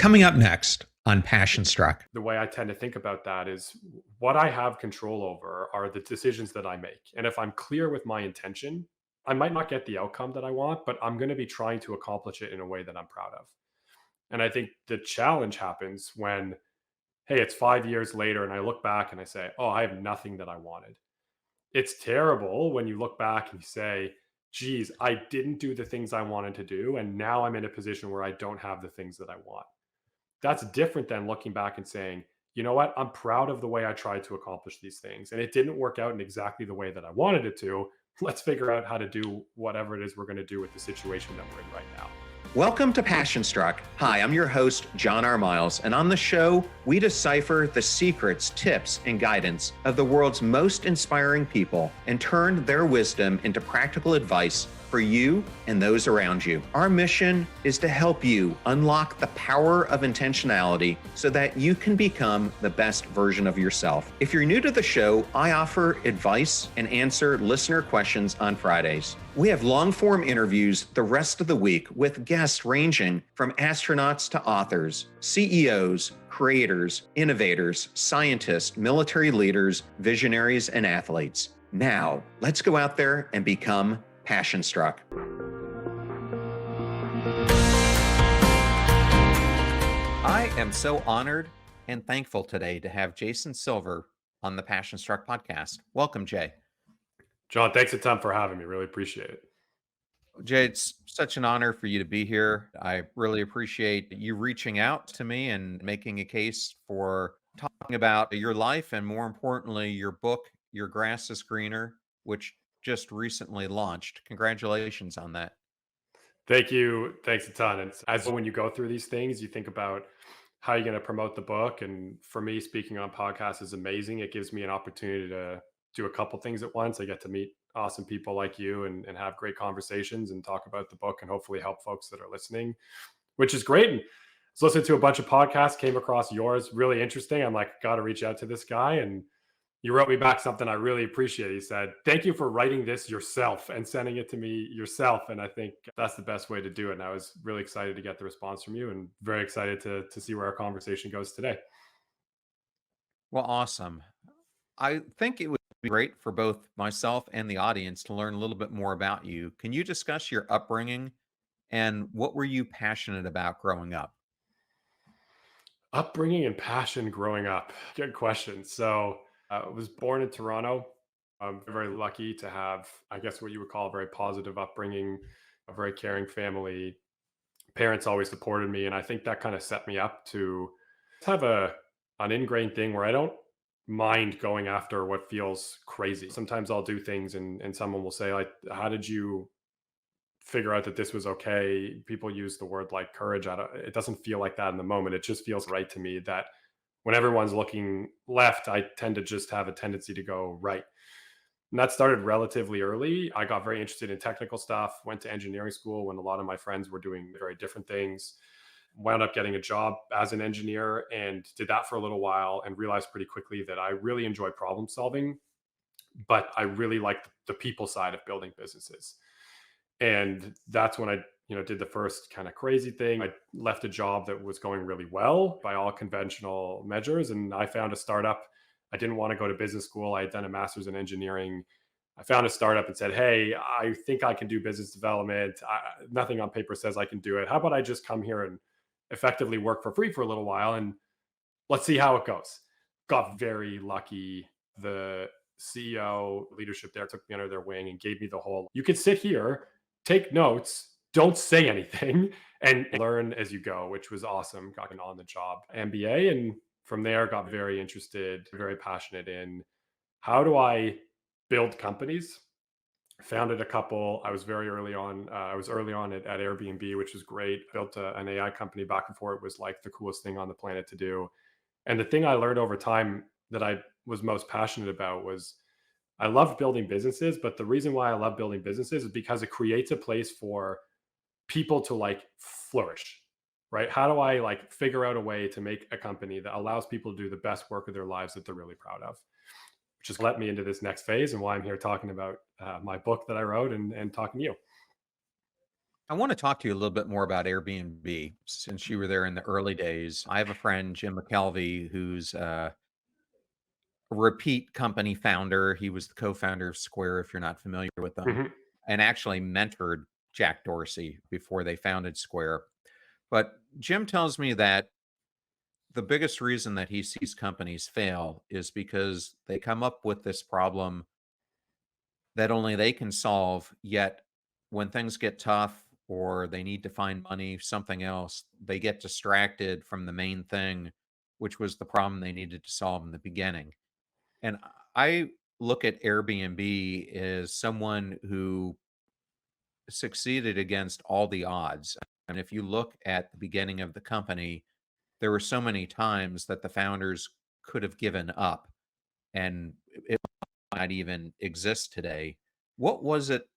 Coming up next on Passion Struck. The way I tend to think about that is what I have control over are the decisions that I make. And if I'm clear with my intention, I might not get the outcome that I want, but I'm going to be trying to accomplish it in a way that I'm proud of. And I think the challenge happens when, hey, it's 5 years later and I look back and I say, oh, I have nothing that I wanted. It's terrible when you look back and you say, geez, I didn't do the things I wanted to do. And now I'm in a position where I don't have the things that I want. That's different than looking back and saying, you know what, I'm proud of the way I tried to accomplish these things. And it didn't work out in exactly the way that I wanted it to. Let's figure out how to do whatever it is we're going to do with the situation that we're in right now. Welcome to Passion Struck. Hi, I'm your host, John R. Miles, and on the show, we decipher the secrets, tips, and guidance of the world's most inspiring people and turn their wisdom into practical advice for you and those around you. Our mission is to help you unlock the power of intentionality so that you can become the best version of yourself. If you're new to the show, I offer advice and answer listener questions on Fridays. We have long-form interviews the rest of the week with guests ranging from astronauts to authors, CEOs, creators, innovators, scientists, military leaders, visionaries, and athletes. Now, let's go out there and become Passion Struck. I am so honored and thankful today to have Jason Silver on the Passion Struck podcast. Welcome, Jay. John, thanks a ton for having me. Really appreciate it. Jay, it's such an honor for you to be here. I really appreciate you reaching out to me and making a case for talking about your life and, more importantly, your book, Your Grass is Greener, which just recently launched. Congratulations on that. Thank you. Thanks a ton. And as when you go through these things, you think about how you're going to promote the book. And for me, speaking on podcasts is amazing. It gives me an opportunity to do a couple things at once. I get to meet awesome people like you and have great conversations and talk about the book and hopefully help folks that are listening, which is great. And I was listening to a bunch of podcasts, came across yours, really interesting. I'm like, got to reach out to this guy. And you wrote me back something I really appreciate. He said, thank you for writing this yourself and sending it to me yourself. And I think that's the best way to do it. And I was really excited to get the response from you and very excited to see where our conversation goes today. Well, awesome. I think it would be great for both myself and the audience to learn a little bit more about you. Can you discuss your upbringing and what were you passionate about growing up? Upbringing and passion growing up. Good question. So I was born in Toronto. I'm very lucky to have, I guess, what you would call a very positive upbringing, a very caring family. Parents always supported me. And I think that kind of set me up to have an ingrained thing where I don't mind going after what feels crazy. Sometimes I'll do things and someone will say, like, how did you figure out that this was okay? People use the word like courage. It doesn't feel like that in the moment. It just feels right to me that when everyone's looking left, I tend to just have a tendency to go right. And that started relatively early. I got very interested in technical stuff, went to engineering school when a lot of my friends were doing very different things. Wound up getting a job as an engineer and did that for a little while and realized pretty quickly that I really enjoy problem solving, but I really liked the people side of building businesses. And that's when I did the first kind of crazy thing. I left a job that was going really well by all conventional measures, and I found a startup. I didn't want to go to business school. I had done a master's in engineering. I found a startup and said, hey, I think I can do business development. Nothing on paper says I can do it. How about I just come here and effectively work for free for a little while and let's see how it goes. Got very lucky. The CEO leadership there took me under their wing and gave me the whole, you can sit here, take notes, don't say anything, and learn as you go, which was awesome. Got an on the job MBA. And from there, got very interested, very passionate in how do I build companies. Founded a couple. I was very early on. I was early on at Airbnb, which was great. Built an AI company back and forth. It was like the coolest thing on the planet to do. And the thing I learned over time that I was most passionate about was I loved building businesses, but the reason why I love building businesses is because it creates a place for people to like flourish, right? How do I like figure out a way to make a company that allows people to do the best work of their lives that they're really proud of? Which has led me into this next phase and why I'm here talking about my book that I wrote and talking to you. I want to talk to you a little bit more about Airbnb since you were there in the early days. I have a friend, Jim McKelvey, who's a repeat company founder. He was the co-founder of Square, if you're not familiar with them, Mhm. and actually mentored Jack Dorsey before they founded Square. But Jim tells me that the biggest reason that he sees companies fail is because they come up with this problem that only they can solve, yet when things get tough or they need to find money, something else, they get distracted from the main thing, which was the problem they needed to solve in the beginning. And I look at Airbnb as someone who succeeded against all the odds. And if you look at the beginning of the company, there were so many times that the founders could have given up and it might not even exist today. What was it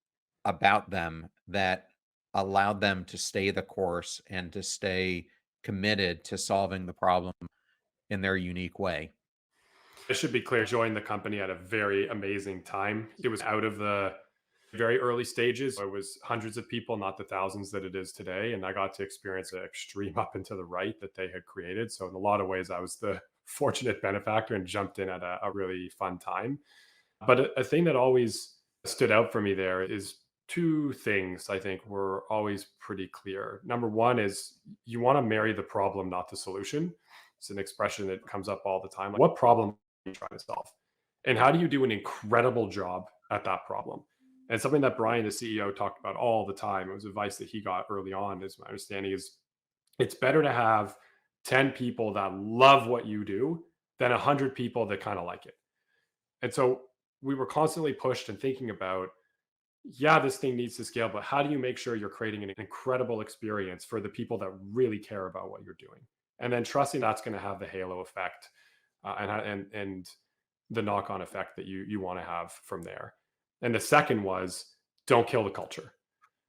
about them that allowed them to stay the course and to stay committed to solving the problem in their unique way? It should be clear, I joined the company at a very amazing time. It was out of the very early stages. It was hundreds of people, not the thousands that it is today. And I got to experience an extreme up and to the right that they had created. So, in a lot of ways, I was the fortunate benefactor and jumped in at a really fun time. But a thing that always stood out for me there is two things I think were always pretty clear. Number one is you want to marry the problem, not the solution. It's an expression that comes up all the time. Like, what problem are you trying to solve? And how do you do an incredible job at that problem? And something that Brian, the CEO, talked about all the time, it was advice that he got early on, is my understanding is it's better to have 10 people that love what you do than 100 people that kind of like it. And so we were constantly pushed and thinking about, yeah, this thing needs to scale, but how do you make sure you're creating an incredible experience for the people that really care about what you're doing? And then trusting that's going to have the halo effect and the knock on effect that you want to have from there. And the second was don't kill the culture.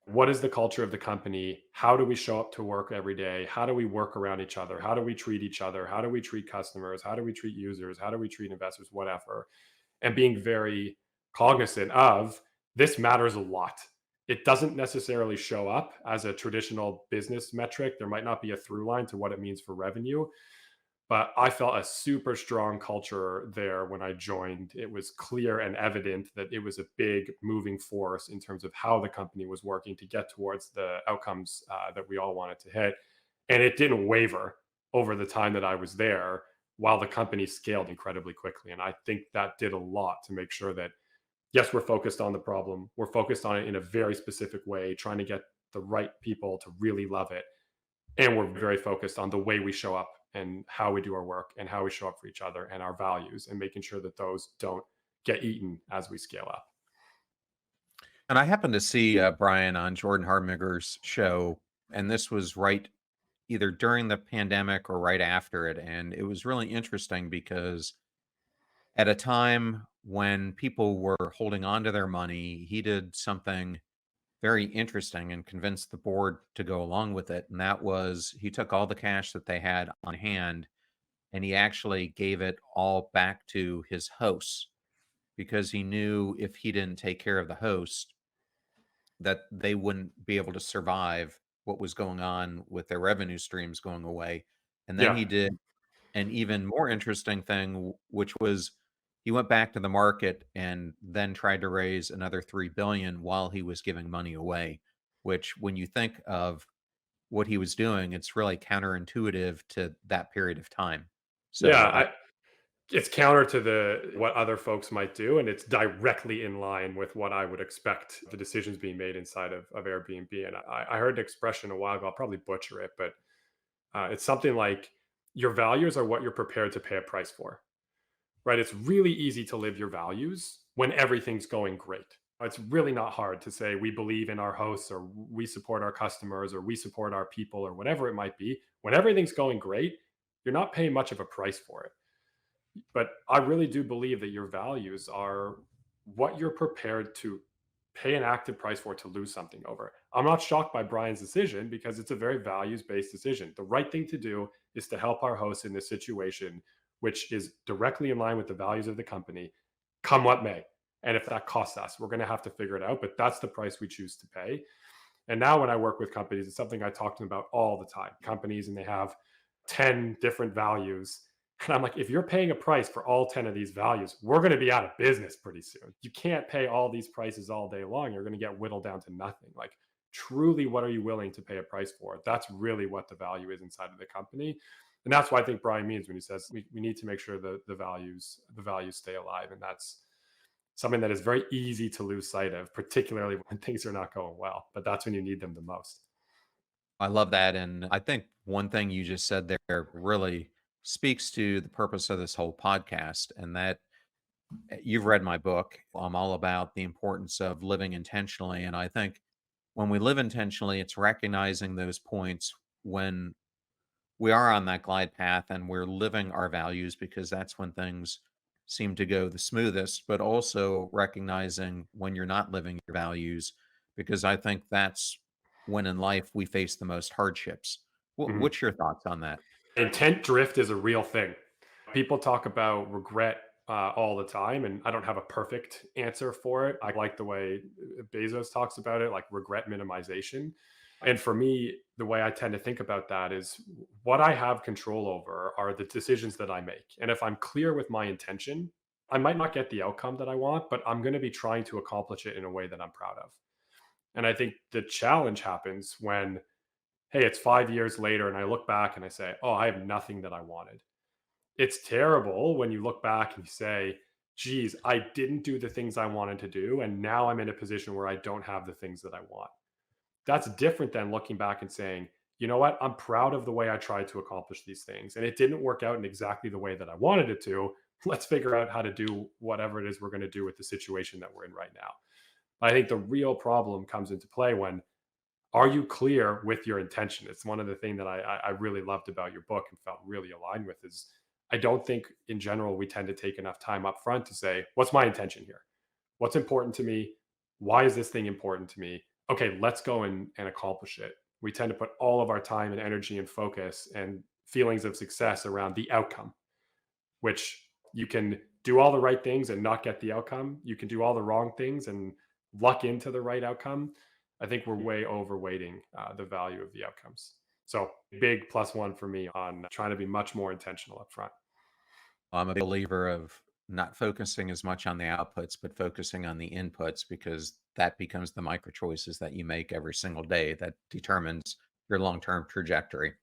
What is the culture of the company? How do we show up to work every day? How do we work around each other? How do we treat each other? How do we treat customers? How do we treat users? How do we treat investors? Whatever, and being very cognizant of this matters a lot. It doesn't necessarily show up as a traditional business metric. There might not be a through line to what it means for revenue, but I felt a super strong culture there when I joined. It was clear and evident that it was a big moving force in terms of how the company was working to get towards the outcomes that we all wanted to hit. And it didn't waver over the time that I was there while the company scaled incredibly quickly. And I think that did a lot to make sure that, yes, we're focused on the problem. We're focused on it in a very specific way, trying to get the right people to really love it, and we're very focused on the way we show up and how we do our work and how we show up for each other and our values and making sure that those don't get eaten as we scale up. And I happened to see Brian on Jordan Harbinger show, and this was right either during the pandemic or right after it. And it was really interesting because at a time when people were holding on to their money, he did something very interesting and convinced the board to go along with it. And that was he took all the cash that they had on hand and he actually gave it all back to his hosts because he knew if he didn't take care of the host, that they wouldn't be able to survive what was going on with their revenue streams going away. And then Yeah. he did an even more interesting thing, which was he went back to the market and then tried to raise another 3 billion while he was giving money away, which when you think of what he was doing, it's really counterintuitive to that period of time. Yeah. So, It's counter to the what other folks might do, and it's directly in line with what I would expect the decisions being made inside of Airbnb. And I heard an expression a while ago. I'll probably butcher it, but it's something like your values are what you're prepared to pay a price for. Right? It's really easy to live your values when everything's going great. It's really not hard to say we believe in our hosts or we support our customers or we support our people or whatever it might be. When everything's going great, you're not paying much of a price for it. But I really do believe that your values are what you're prepared to pay an active price for to lose something over. I'm not shocked by Brian's decision because it's a very values based decision. The right thing to do is to help our hosts in this situation, which is directly in line with the values of the company, come what may. And if that costs us, we're going to have to figure it out. But that's the price we choose to pay. And now when I work with companies, it's something I talk to them about all the time. Companies, and they have 10 different values. And I'm like, if you're paying a price for all 10 of these values, we're going to be out of business pretty soon. You can't pay all these prices all day long. You're going to get whittled down to nothing. Like, truly, what are you willing to pay a price for? That's really what the value is inside of the company. And that's what I think Brian means when he says we need to make sure the values stay alive. And that's something that is very easy to lose sight of, particularly when things are not going well. But that's when you need them the most. I love that. And I think one thing you just said there really speaks to the purpose of this whole podcast. And that you've read my book. I'm all about the importance of living intentionally. And I think when we live intentionally, it's recognizing those points when we are on that glide path and we're living our values, because that's when things seem to go the smoothest, but also recognizing when you're not living your values, because I think that's when in life we face the most hardships. Mhm. What's your thoughts on that? Intent drift is a real thing. People talk about regret all the time, and I don't have a perfect answer for it. I like the way Bezos talks about it, like regret minimization. And for me, the way I tend to think about that is what I have control over are the decisions that I make. And if I'm clear with my intention, I might not get the outcome that I want, but I'm going to be trying to accomplish it in a way that I'm proud of. And I think the challenge happens when, hey, it's 5 years later and I look back and I say, oh, I have nothing that I wanted. It's terrible when you look back and you say, geez, I didn't do the things I wanted to do. And now I'm in a position where I don't have the things that I want. That's different than looking back and saying, you know what? I'm proud of the way I tried to accomplish these things. And it didn't work out in exactly the way that I wanted it to. Let's figure out how to do whatever it is we're going to do with the situation that we're in right now. I think the real problem comes into play when, are you clear with your intention? It's one of the things that I really loved about your book and felt really aligned with is I don't think in general we tend to take enough time up front to say, what's my intention here? What's important to me? Why is this thing important to me? Okay, let's go and accomplish it. We tend to put all of our time and energy and focus and feelings of success around the outcome, which you can do all the right things and not get the outcome. You can do all the wrong things and luck into the right outcome. I think we're way overweighting the value of the outcomes. So big plus one for me on trying to be much more intentional up front. I'm a believer of not focusing as much on the outputs, but focusing on the inputs, because that becomes the micro choices that you make every single day that determines your long term trajectory.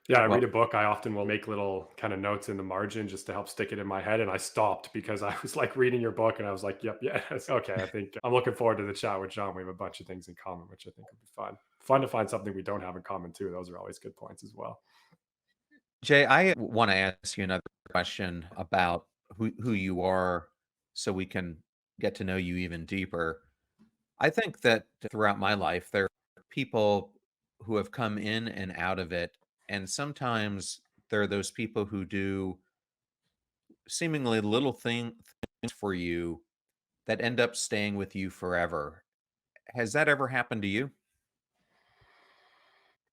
Yeah, I read a Well, book. I often will make little kind of notes in the margin just to help stick it in my head. And I stopped because I was like reading your book and I was like, yep, yeah, okay. I think I'm looking forward to the chat with John. We have a bunch of things in common, which I think would be fun. Fun to find something we don't have in common too. Those are always good points as well. Jay, I want to ask you another question about who you are so we can get to know you even deeper. I think that throughout my life, there are people who have come in and out of it. And sometimes there are those people who do seemingly little things for you that end up staying with you forever. Has that ever happened to you?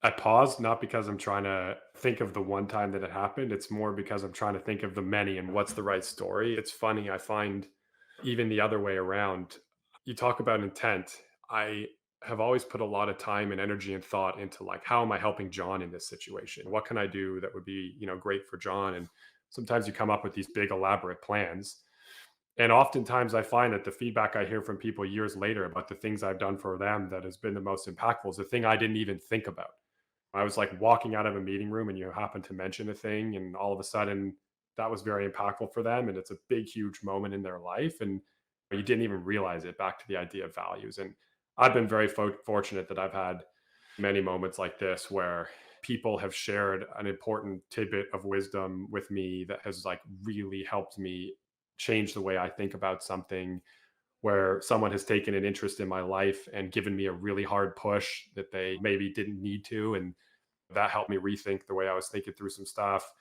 I paused not because I'm trying to think of the one time that it happened. It's more because I'm trying to think of the many and what's the right story. It's funny. I find even the other way around, you talk about intent. I have always put a lot of time and energy and thought into like, how am I helping John in this situation? What can I do that would be, great for John? And sometimes you come up with these big elaborate plans. And oftentimes I find that the feedback I hear from people years later about the things I've done for them that has been the most impactful is the thing I didn't even think about. I was like walking out of a meeting room and you happen to mention a thing, and all of a sudden that was very impactful for them. And it's a big, huge moment in their life. And you didn't even realize it, back to the idea of values. And I've been very fortunate that I've had many moments like this where people have shared an important tidbit of wisdom with me that has like really helped me change the way I think about something, where someone has taken an interest in my life and given me a really hard push that they maybe didn't need to. And that helped me rethink the way I was thinking through some stuff.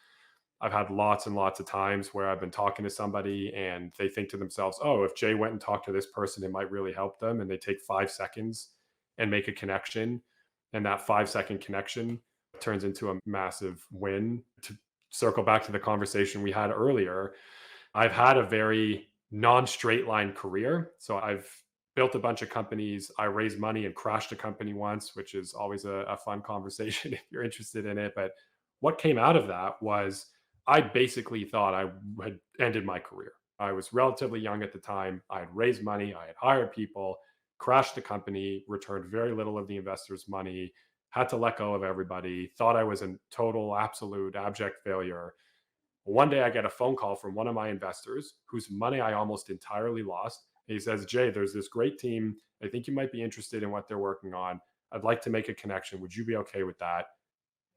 I've had lots and lots of times where I've been talking to somebody and they think to themselves, oh, if Jay went and talked to this person, it might really help them. And they take 5 seconds and make a connection. And that 5 second connection turns into a massive win. To circle back to the conversation we had earlier, I've had a very non straight line career. So I've built a bunch of companies. I raised money and crashed a company once, which is always a fun conversation if you're interested in it. But what came out of that was I basically thought I had ended my career. I was relatively young at the time. I had raised money, I had hired people, crashed the company, returned very little of the investors' money, had to let go of everybody, thought I was a total, absolute, abject failure. One day I get a phone call from one of my investors whose money I almost entirely lost. He says, Jay, there's this great team. I think you might be interested in what they're working on. I'd like to make a connection. Would you be okay with that?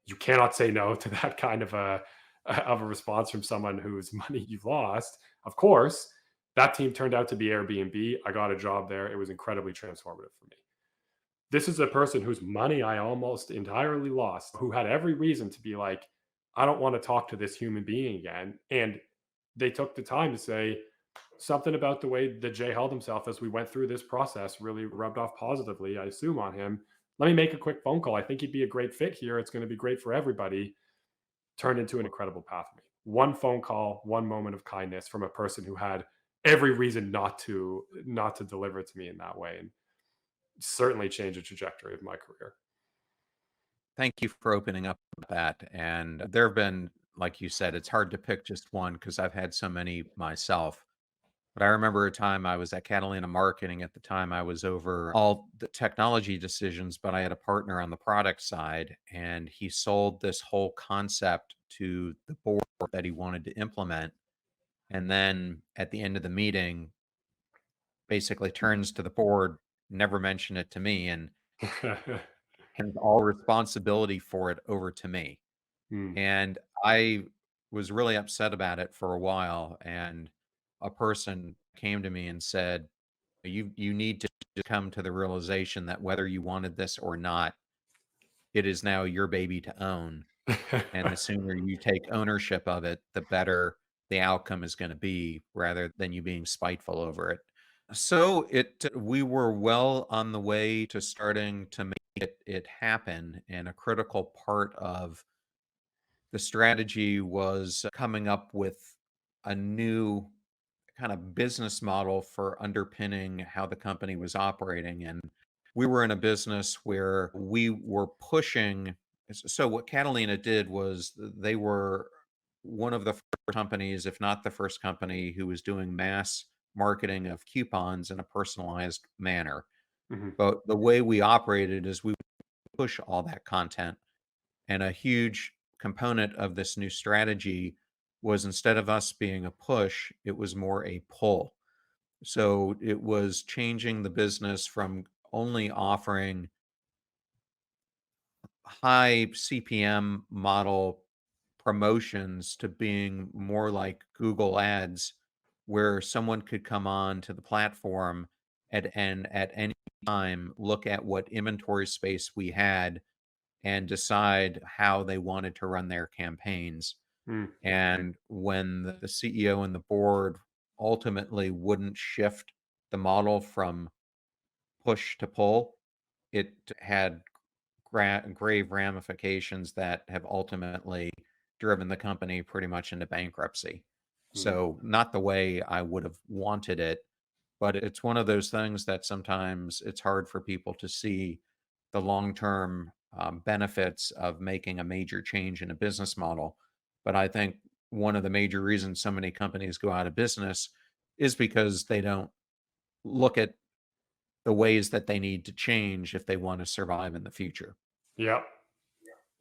You cannot say no to that kind of a response from someone whose money you've lost. Of course, that team turned out to be Airbnb. I got a job there. It was incredibly transformative for me. This is a person whose money I almost entirely lost, who had every reason to be like, I don't want to talk to this human being again. And they took the time to say something about the way that Jay held himself as we went through this process really rubbed off positively, I assume, on him. Let me make a quick phone call. I think he'd be a great fit here. It's going to be great for everybody. Turned into an incredible path for me. One phone call, one moment of kindness from a person who had every reason not to deliver to me in that way. And certainly change the trajectory of my career. Thank you for opening up about that. And there have been, like you said, it's hard to pick just one because I've had so many myself. But I remember a time I was at Catalina Marketing. At the time, I was over all the technology decisions, but I had a partner on the product side, and he sold this whole concept to the board that he wanted to implement. And then at the end of the meeting, basically turns to the board, never mentioned it to me, and hands all responsibility for it over to me. Hmm. And I was really upset about it for a while. And a person came to me and said, you need to come to the realization that whether you wanted this or not, it is now your baby to own. And the sooner you take ownership of it, the better the outcome is going to be rather than you being spiteful over it. So we were well on the way to starting to make it happen. And a critical part of the strategy was coming up with a new kind of business model for underpinning how the company was operating. And we were in a business where we were pushing. So, what Catalina did was they were one of the first companies, if not the first company, who was doing mass marketing of coupons in a personalized manner. Mhm. But the way we operated is we push all that content, and a huge component of this new strategy was instead of us being a push, it was more a pull. So it was changing the business from only offering high CPM model promotions to being more like Google Ads, where someone could come on to the platform and at any time look at what inventory space we had and decide how they wanted to run their campaigns. Mm. And when the CEO and the board ultimately wouldn't shift the model from push to pull, it had grave ramifications that have ultimately driven the company pretty much into bankruptcy. Mm. So, not the way I would have wanted it, but it's one of those things that sometimes it's hard for people to see the long-term benefits of making a major change in a business model. But I think one of the major reasons so many companies go out of business is because they don't look at the ways that they need to change if they want to survive in the future. Yep.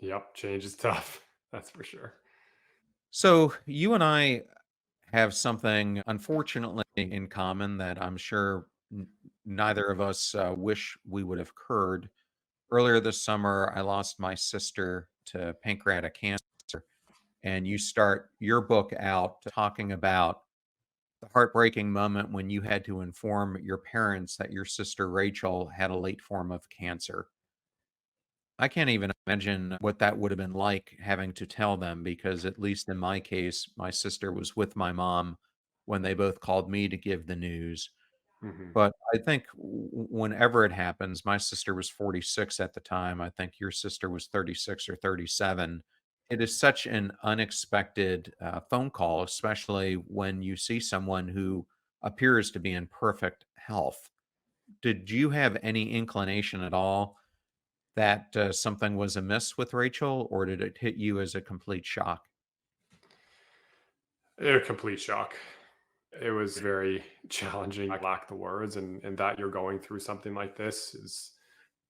Yep. Change is tough. That's for sure. So you and I have something, unfortunately, in common that I'm sure neither of us wish we would have occurred. Earlier this summer, I lost my sister to pancreatic cancer, and you start your book out talking about the heartbreaking moment when you had to inform your parents that your sister Rachel had a late form of cancer. I can't even imagine what that would have been like having to tell them because, at least in my case, my sister was with my mom when they both called me to give the news. Hmm. But I think whenever it happens, my sister was 46 at the time. I think your sister was 36 or 37. It is such an unexpected phone call, especially when you see someone who appears to be in perfect health. Did you have any inclination at all that something was amiss with Rachel, or did it hit you as a complete shock? A complete shock. It was very challenging. I lack the words, and that you're going through something like this is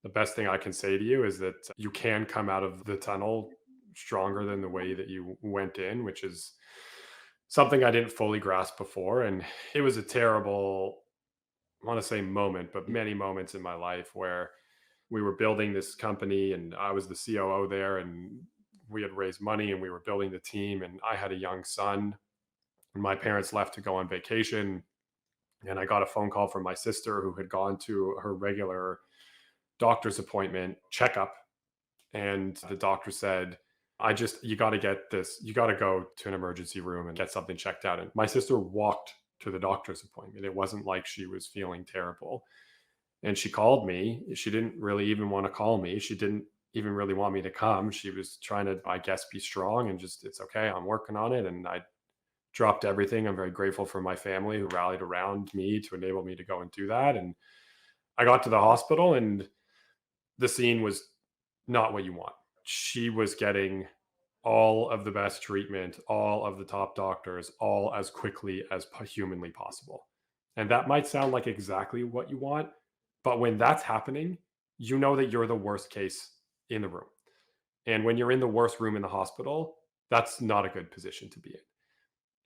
the best thing I can say to you is that you can come out of the tunnel stronger than the way that you went in, which is something I didn't fully grasp before. And it was a terrible, I want to say moment, but many moments in my life where we were building this company and I was the COO there, and we had raised money and we were building the team, and I had a young son, and my parents left to go on vacation, and I got a phone call from my sister who had gone to her regular doctor's appointment checkup, and the doctor said, you got to get this, you got to go to an emergency room and get something checked out. And my sister walked to the doctor's appointment. It wasn't like she was feeling terrible. And she called me. She didn't really even want to call me. She didn't even really want me to come. She was trying to, I guess, be strong and just, it's okay. I'm working on it. And I dropped everything. I'm very grateful for my family who rallied around me to enable me to go and do that. And I got to the hospital, and the scene was not what you want. She was getting all of the best treatment, all of the top doctors, all as quickly as humanly possible. And that might sound like exactly what you want, but when that's happening, you know that you're the worst case in the room. And when you're in the worst room in the hospital, that's not a good position to be in.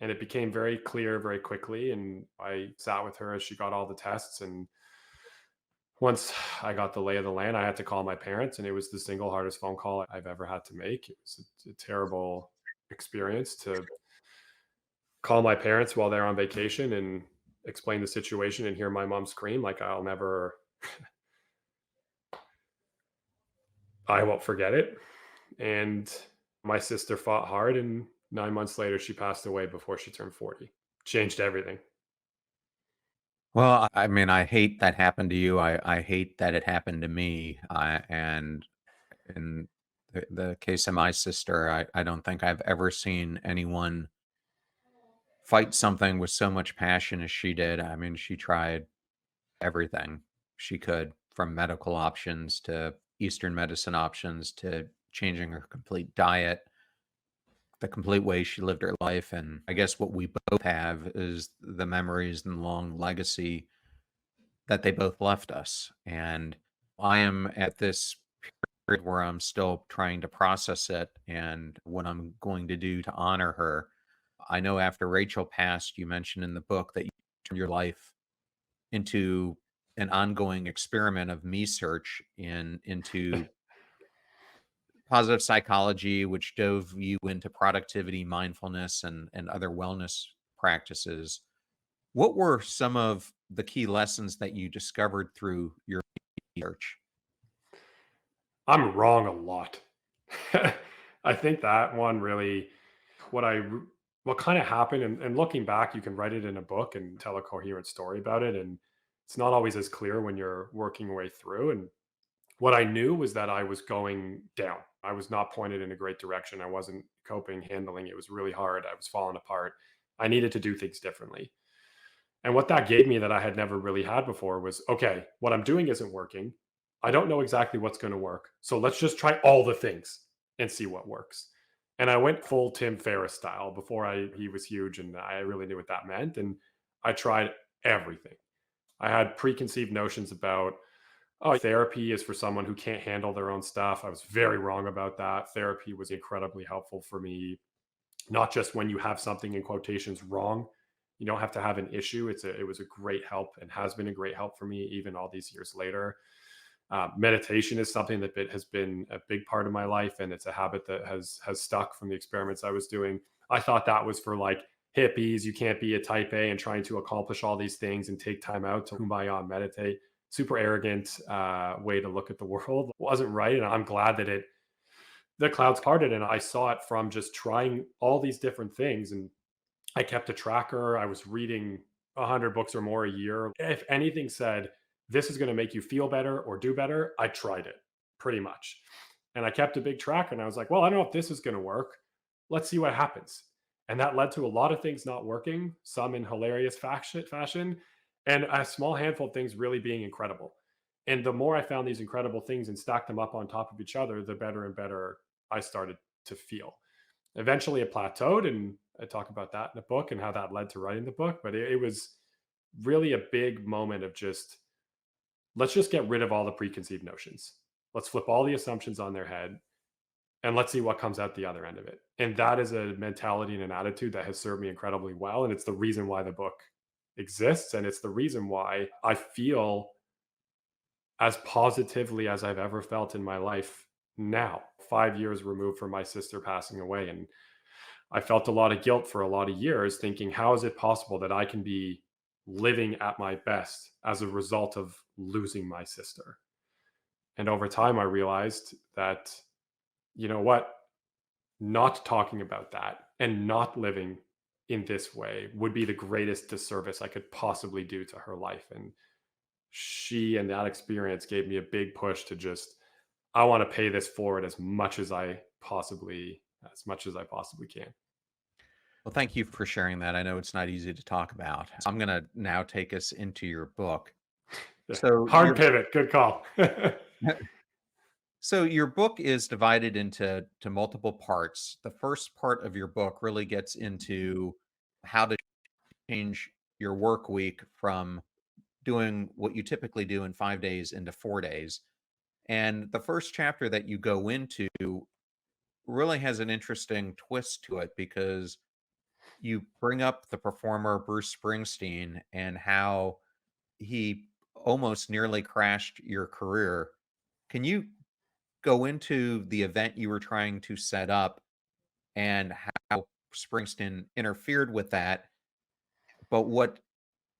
And it became very clear very quickly. And I sat with her as she got all the tests. And once I got the lay of the land, I had to call my parents, and it was the single hardest phone call I've ever had to make. It was a terrible experience to call my parents while they're on vacation and explain the situation and hear my mom scream. Like, I won't forget it. And my sister fought hard, and 9 months later, she passed away before she turned 40. Changed everything. Well, I mean, I hate that happened to you. I hate that it happened to me. And in the case of my sister, I don't think I've ever seen anyone fight something with so much passion as she did. I mean, she tried everything she could, from medical options to Eastern medicine options to changing her complete diet, the complete way she lived her life. And I guess what we both have is the memories and long legacy that they both left us. And I am at this period where I'm still trying to process it and what I'm going to do to honor her. I know after Rachel passed, you mentioned in the book that you turned your life into an ongoing experiment of me search into positive psychology, which dove you into productivity, mindfulness, and other wellness practices. What were some of the key lessons that you discovered through your research? I'm wrong a lot. I think that one really, what I, what kind of happened, and looking back, you can write it in a book and tell a coherent story about it. And it's not always as clear when you're working your way through. And what I knew was that I was going down. I was not pointed in a great direction. I wasn't coping, handling. It was really hard. I was falling apart. I needed to do things differently. And what that gave me that I had never really had before was, okay, what I'm doing isn't working. I don't know exactly what's going to work. So let's just try all the things and see what works. And I went full Tim Ferriss style before he was huge, and I really knew what that meant. And I tried everything. I had preconceived notions about, oh, therapy is for someone who can't handle their own stuff. I was very wrong about that. Therapy was incredibly helpful for me, not just when you have something in quotations wrong. You don't have to have an issue. It was a great help and has been a great help for me even all these years later. Meditation is something that has been a big part of my life, and it's a habit that has stuck from the experiments I was doing. I thought that was for like hippies. You can't be a type A and trying to accomplish all these things and take time out to kumbaya and meditate. Super arrogant way to look at the world. Wasn't right, and I'm glad that the clouds parted, and I saw it from just trying all these different things. And I kept a tracker. I was reading 100 books or more a year. If anything said, this is going to make you feel better or do better, I tried it pretty much. And I kept a big track, and I was like, well, I don't know if this is going to work. Let's see what happens. And that led to a lot of things not working, some in hilarious fashion. and a small handful of things really being incredible. And the more I found these incredible things and stacked them up on top of each other, the better and better I started to feel. Eventually, it plateaued, and I talk about that in the book and how that led to writing the book. But it was really a big moment of just, let's just get rid of all the preconceived notions. Let's flip all the assumptions on their head and let's see what comes out the other end of it. And that is a mentality and an attitude that has served me incredibly well. And it's the reason why the book exists. And it's the reason why I feel as positively as I've ever felt in my life now, 5 years removed from my sister passing away. And I felt a lot of guilt for a lot of years, thinking, how is it possible that I can be living at my best as a result of losing my sister? And over time, I realized that, you know what, not talking about that and not living in this way would be the greatest disservice I could possibly do to her life. And she and that experience gave me a big push to just, I want to pay this forward as much as I possibly can. Well, thank you for sharing that. I know it's not easy to talk about. So I'm going to now take us into your book. Yeah. So Hard pivot, good call. so your book is divided into multiple parts. The first part of your book really gets into how to change your work week from doing what you typically do in 5 days into 4 days. And the first chapter that you go into really has an interesting twist to it because you bring up the performer Bruce Springsteen and how he almost nearly crashed your career. Can you go into the event you were trying to set up and how Springsteen interfered with that, but what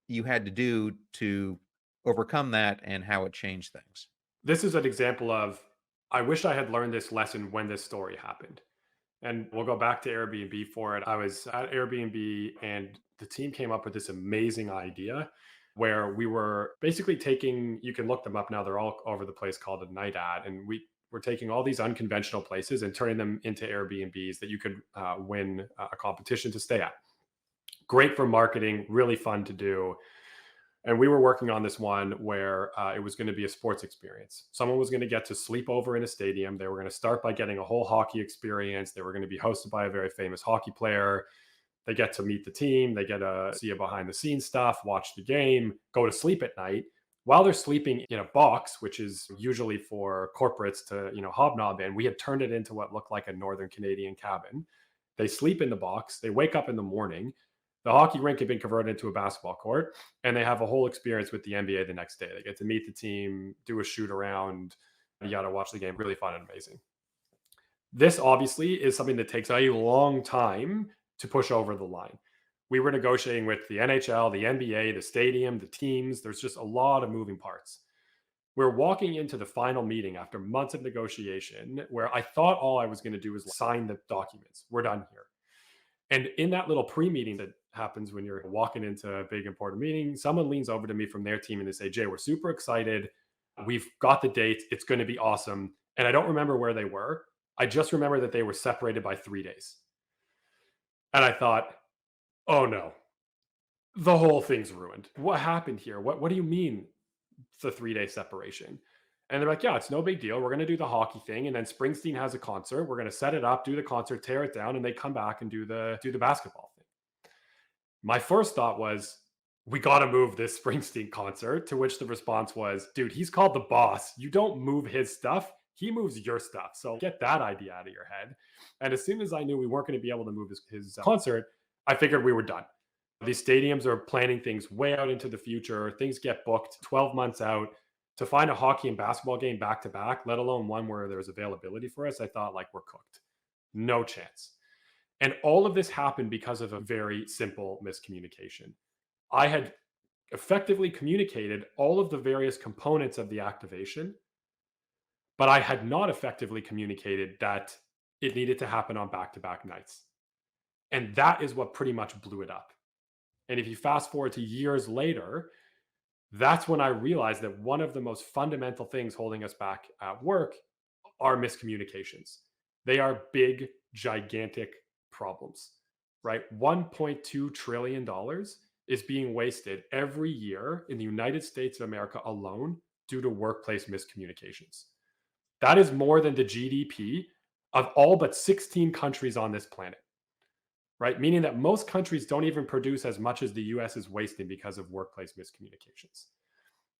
you had to do to overcome that and how it changed things? This is an example of, I wish I had learned this lesson when this story happened. And we'll go back to Airbnb for it. I was at Airbnb and the team came up with this amazing idea where we were basically taking, you can look them up now, they're all over the place, called a night ad. And we were taking all these unconventional places and turning them into Airbnbs that you could win a competition to stay at. Great for marketing, really fun to do. And we were working on this one where it was going to be a sports experience. Someone was going to get to sleep over in a stadium. They were going to start by getting a whole hockey experience. They were going to be hosted by a very famous hockey player. They get to meet the team. They get to see a behind the scenes stuff, watch the game, go to sleep at night. While they're sleeping in a box, which is usually for corporates to, hobnob in, we had turned it into what looked like a Northern Canadian cabin. They sleep in the box. They wake up in the morning. The hockey rink had been converted into a basketball court, and they have a whole experience with the NBA the next day. They get to meet the team, do a shoot around, you got to watch the game. Really fun and amazing. This obviously is something that takes a long time to push over the line. We were negotiating with the NHL, the NBA, the stadium, the teams. There's just a lot of moving parts. We're walking into the final meeting after months of negotiation where I thought all I was going to do was sign the documents. We're done here. And in that little pre-meeting that happens when you're walking into a big important meeting, someone leans over to me from their team and they say, Jay, we're super excited. We've got the date. It's going to be awesome. And I don't remember where they were. I just remember that they were separated by 3 days. And I thought, oh no, the whole thing's ruined. What happened here? What do you mean the 3 day separation? And they're like, yeah, it's no big deal. We're going to do the hockey thing. And then Springsteen has a concert. We're going to set it up, do the concert, tear it down, and they come back and do the basketball thing. My first thought was, we got to move this Springsteen concert, to which the response was, dude, he's called the boss. You don't move his stuff. He moves your stuff. So get that idea out of your head. And as soon as I knew we weren't going to be able to move his concert, I figured we were done. These stadiums are planning things way out into the future. Things get booked 12 months out. To find a hockey and basketball game back to back, let alone one where there's availability for us, I thought, like, we're cooked. No chance. And all of this happened because of a very simple miscommunication. I had effectively communicated all of the various components of the activation, but I had not effectively communicated that it needed to happen on back to back nights. And that is what pretty much blew it up. And if you fast forward to years later, that's when I realized that one of the most fundamental things holding us back at work are miscommunications. They are big, gigantic problems, right? $1.2 trillion is being wasted every year in the United States of America alone due to workplace miscommunications. That is more than the GDP of all but 16 countries on this planet, right? Meaning that most countries don't even produce as much as the US is wasting because of workplace miscommunications.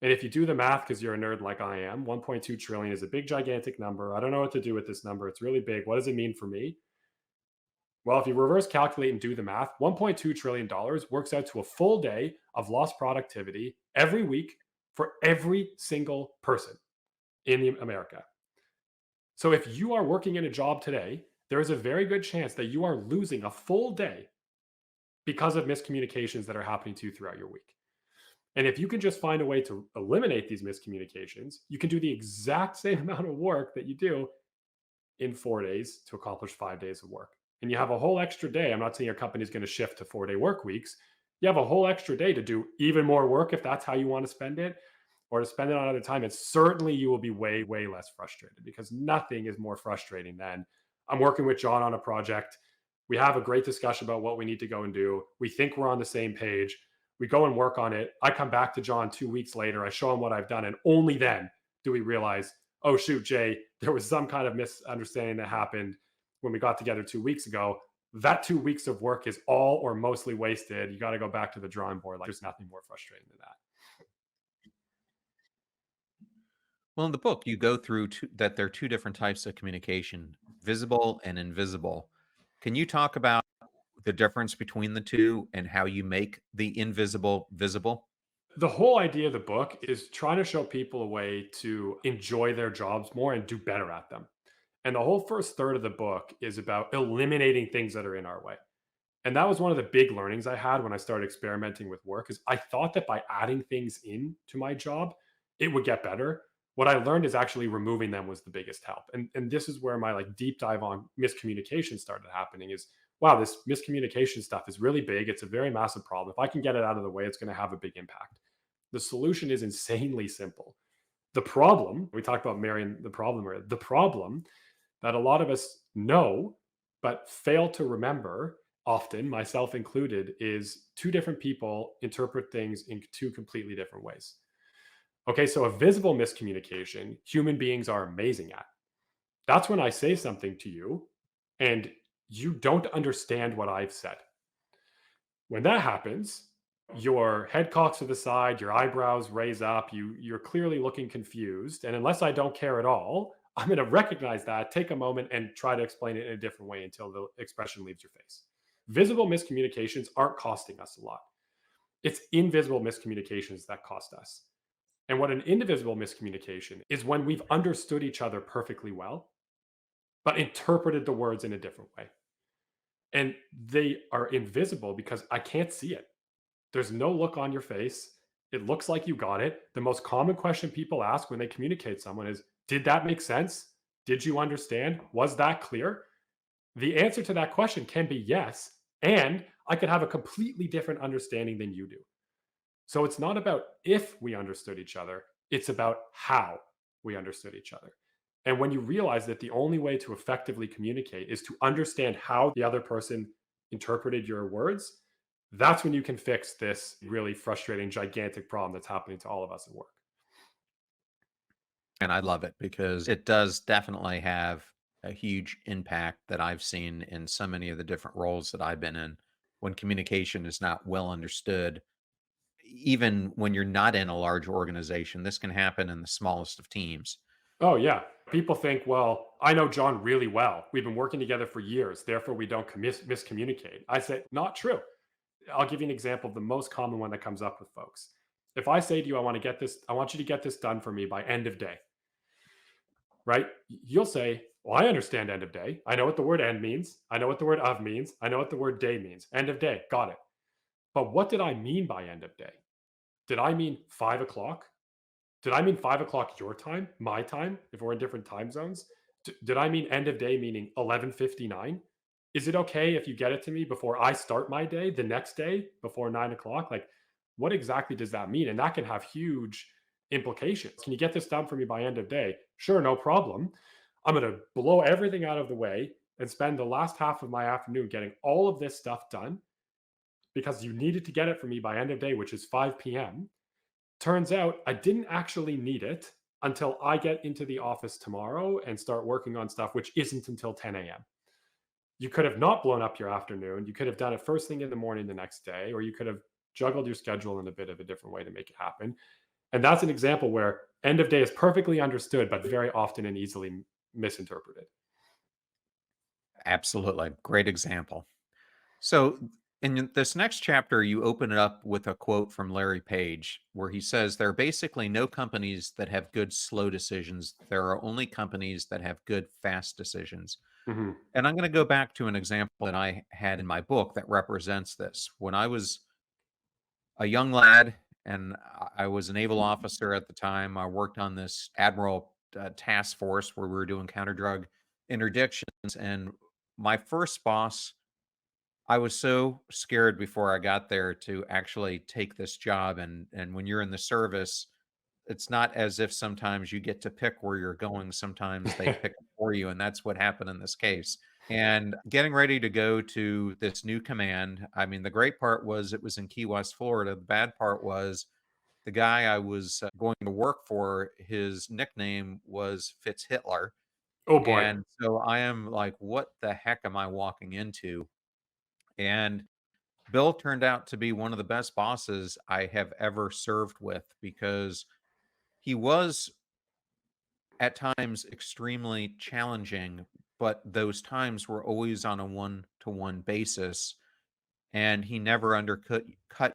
And if you do the math, because you're a nerd like I am, 1.2 trillion is a big, gigantic number. I don't know what to do with this number. It's really big. What does it mean for me? Well, if you reverse calculate and do the math, $1.2 trillion works out to a full day of lost productivity every week for every single person in America. So if you are working in a job today, there is a very good chance that you are losing a full day because of miscommunications that are happening to you throughout your week. And if you can just find a way to eliminate these miscommunications, you can do the exact same amount of work that you do in 4 days to accomplish 5 days of work. And you have a whole extra day. I'm not saying your company is going to shift to 4-day work weeks. You have a whole extra day to do even more work if that's how you want to spend it, or to spend it on other time. And certainly you will be way, way less frustrated, because nothing is more frustrating than I'm working with John on a project. We have a great discussion about what we need to go and do. We think we're on the same page. We go and work on it. I come back to John 2 weeks later. I show him what I've done. And only then do we realize, oh, shoot, Jay, there was some kind of misunderstanding that happened when we got together 2 weeks ago. That 2 weeks of work is all or mostly wasted. You got to go back to the drawing board. Like, there's nothing more frustrating than that. Well, in the book, you go through that there are two different types of communication, visible and invisible. Can you talk about the difference between the two and how you make the invisible visible? The whole idea of the book is trying to show people a way to enjoy their jobs more and do better at them. And the whole first third of the book is about eliminating things that are in our way. And that was one of the big learnings I had when I started experimenting with work. Is I thought that by adding things in to my job, it would get better. What I learned is actually removing them was the biggest help. And this is where my like deep dive on miscommunication started happening. Is wow, this miscommunication stuff is really big. It's a very massive problem. If I can get it out of the way, it's going to have a big impact. The solution is insanely simple. The problem, we talked about marrying the problem, or the problem that a lot of us know but fail to remember, often, myself included, is two different people interpret things in two completely different ways. Okay, so a visible miscommunication, human beings are amazing at. That's when I say something to you and you don't understand what I've said. When that happens, your head cocks to the side, your eyebrows raise up, you're clearly looking confused. And unless I don't care at all, I'm going to recognize that, take a moment, and try to explain it in a different way until the expression leaves your face. Visible miscommunications aren't costing us a lot. It's invisible miscommunications that cost us. And what an invisible miscommunication is when we've understood each other perfectly well, but interpreted the words in a different way. And they are invisible because I can't see it. There's no look on your face. It looks like you got it. The most common question people ask when they communicate someone is, did that make sense? Did you understand? Was that clear? The answer to that question can be yes. And I could have a completely different understanding than you do. So it's not about if we understood each other, it's about how we understood each other. And when you realize that the only way to effectively communicate is to understand how the other person interpreted your words, that's when you can fix this really frustrating, gigantic problem that's happening to all of us at work. And I love it because it does definitely have a huge impact that I've seen in so many of the different roles that I've been in. When communication is not well understood, even when you're not in a large organization, this can happen in the smallest of teams. Oh, yeah. People think, well, I know John really well. We've been working together for years. Therefore, we don't miscommunicate. I say, not true. I'll give you an example of the most common one that comes up with folks. If I say to you, I want you to get this done for me by end of day, right? You'll say, well, I understand end of day. I know what the word end means. I know what the word of means. I know what the word day means. End of day. Got it. But what did I mean by end of day? Did I mean 5 o'clock? Did I mean 5 o'clock your time, my time, if we're in different time zones? Did I mean end of day meaning 11:59? Is it okay if you get it to me before I start my day the next day before 9 o'clock? Like, what exactly does that mean? And that can have huge implications. Can you get this done for me by end of day? Sure, no problem. I'm going to blow everything out of the way and spend the last half of my afternoon getting all of this stuff done because you needed to get it from me by end of day, which is 5 p.m. Turns out I didn't actually need it until I get into the office tomorrow and start working on stuff, which isn't until 10 a.m. You could have not blown up your afternoon. You could have done it first thing in the morning the next day, or you could have juggled your schedule in a bit of a different way to make it happen. And that's an example where end of day is perfectly understood, but very often and easily misinterpreted. Absolutely. Great example. So, in this next chapter, you open it up with a quote from Larry Page, where he says, there are basically no companies that have good slow decisions. There are only companies that have good fast decisions. Hmm. And I'm going to go back to an example that I had in my book that represents this. When I was a young lad and I was a naval officer at the time, I worked on this admiral task force where we were doing counter drug interdictions. And my first boss, I was so scared before I got there to actually take this job, and when you're in the service, it's not as if sometimes you get to pick where you're going, sometimes they pick it for you, and that's what happened in this case. And getting ready to go to this new command, I mean, the great part was it was in Key West, Florida. The bad part was the guy I was going to work for, his nickname was Fitz Hitler, Oh boy. and so I am like, "What the heck am I walking into?" And Bill turned out to be one of the best bosses I have ever served with because he was at times extremely challenging, but those times were always on a one-to-one basis, and he never cut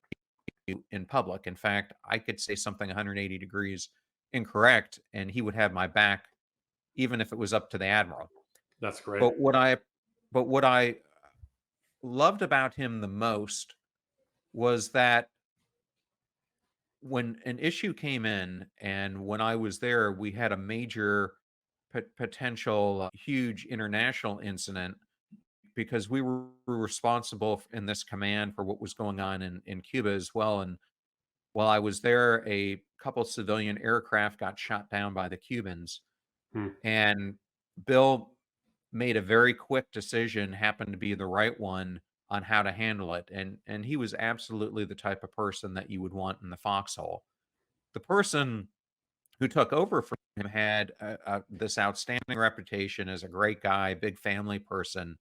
you in public. In fact, I could say something 180 degrees incorrect, and he would have my back, even if it was up to the admiral. That's great. But what I loved about him the most was that when an issue came in and when I was there, we had a major potential huge international incident because we were responsible in this command for what was going on in Cuba as well. And while I was there, a couple civilian aircraft got shot down by the Cubans. Hmm. And Bill made a very quick decision, happened to be the right one on how to handle it. And he was absolutely the type of person that you would want in the foxhole. The person who took over from him had this outstanding reputation as a great guy, big family person,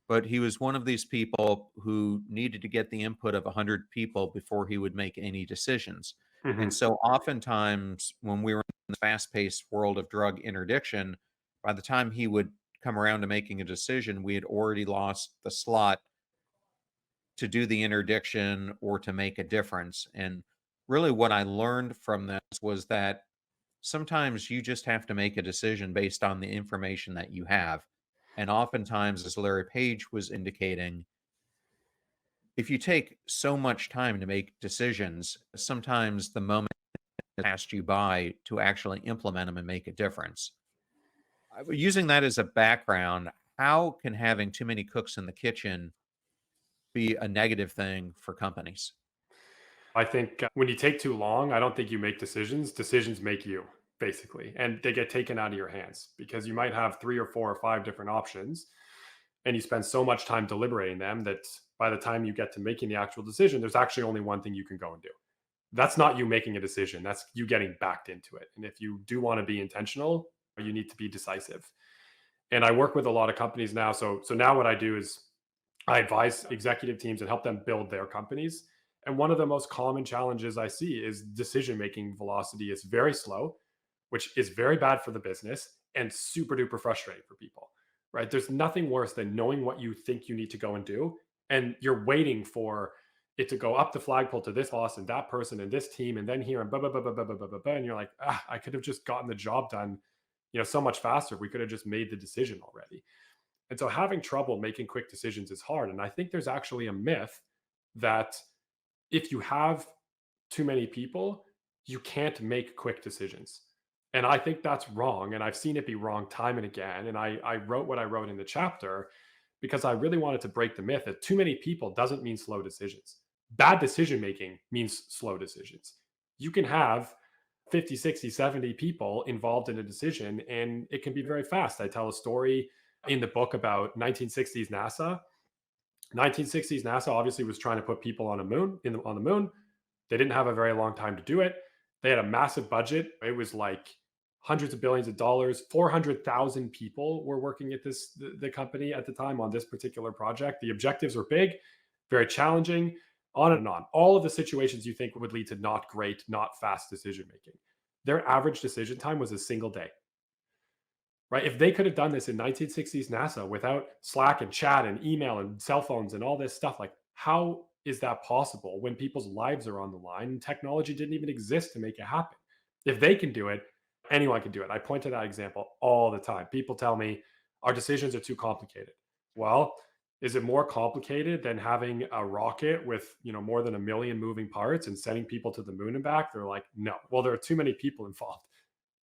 but he was one of these people who needed to get the input of 100 people before he would make any decisions. And Hmm. so oftentimes when we were in the fast-paced world of drug interdiction, by the time he would come around to making a decision, we had already lost the slot to do the interdiction or to make a difference. And really what I learned from this was that sometimes you just have to make a decision based on the information that you have. And oftentimes, as Larry Page was indicating, if you take so much time to make decisions, sometimes the moment passed you by to actually implement them and make a difference. Using that as a background, how can having too many cooks in the kitchen be a negative thing for companies? I think when you take too long, I don't think you make decisions. Decisions make you, basically, and they get taken out of your hands because you might have three or four or five different options, and you spend so much time deliberating them that by the time you get to making the actual decision, there's actually only one thing you can go and do. That's not you making a decision. That's you getting backed into it. And if you do want to be intentional, you need to be decisive. And I work with a lot of companies now. So now what I do is I advise executive teams and help them build their companies. And one of the most common challenges I see is decision making velocity is very slow, which is very bad for the business and super duper frustrating for people, right? There's nothing worse than knowing what you think you need to go and do. And you're waiting for it to go up the flagpole to this boss and that person and this team and then here and blah, blah, blah, blah, blah, blah, blah, blah, blah. And you're like, I could have just gotten the job done, so much faster. We could have just made the decision already. And so having trouble making quick decisions is hard. And I think there's actually a myth that if you have too many people, you can't make quick decisions. And I think that's wrong. And I've seen it be wrong time and again. And I wrote what I wrote in the chapter because I really wanted to break the myth that too many people doesn't mean slow decisions. Bad decision making means slow decisions. You can have 50, 60, 70 people involved in a decision, and it can be very fast. I tell a story in the book about 1960s NASA. 1960s, NASA obviously was trying to put people on on the moon. They didn't have a very long time to do it. They had a massive budget. It was like hundreds of billions of dollars. 400,000 people were working at the company at the time on this particular project. The objectives were big, very challenging, on and on. All of the situations you think would lead to not great, not fast decision making. Their average decision time was a single day. Right? If they could have done this in 1960s NASA without Slack and chat and email and cell phones and all this stuff, like how is that possible when people's lives are on the line and technology didn't even exist to make it happen? If they can do it, anyone can do it. I point to that example all the time. People tell me our decisions are too complicated. Well, is it more complicated than having a rocket with, more than 1 million moving parts and sending people to the moon and back? They're like, no. Well, there are too many people involved.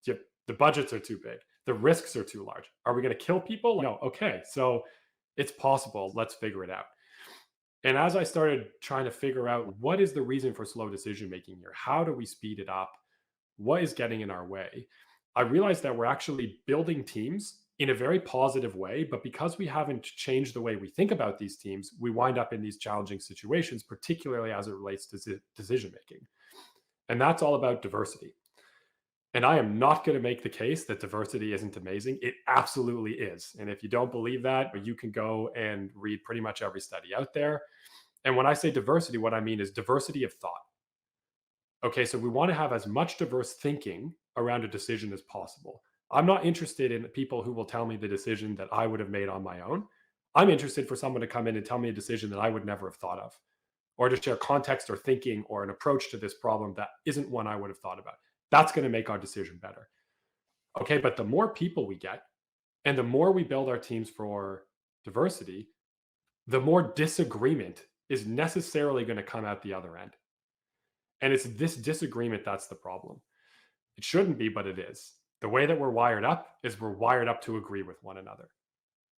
Yep, the budgets are too big. The risks are too large. Are we going to kill people? No. Okay. So it's possible. Let's figure it out. And as I started trying to figure out what is the reason for slow decision making here, how do we speed it up? What is getting in our way? I realized that we're actually building teams in a very positive way, but because we haven't changed the way we think about these teams, we wind up in these challenging situations, particularly as it relates to decision making. And that's all about diversity. And I am not going to make the case that diversity isn't amazing. It absolutely is. And if you don't believe that, you can go and read pretty much every study out there. And when I say diversity, what I mean is diversity of thought. Okay, so we want to have as much diverse thinking around a decision as possible. I'm not interested in people who will tell me the decision that I would have made on my own. I'm interested for someone to come in and tell me a decision that I would never have thought of, or to share context or thinking or an approach to this problem that isn't one I would have thought about. That's going to make our decision better. Okay, but the more people we get and the more we build our teams for diversity, the more disagreement is necessarily going to come out the other end. And it's this disagreement that's the problem. It shouldn't be, but it is. The way that we're wired up is we're wired up to agree with one another.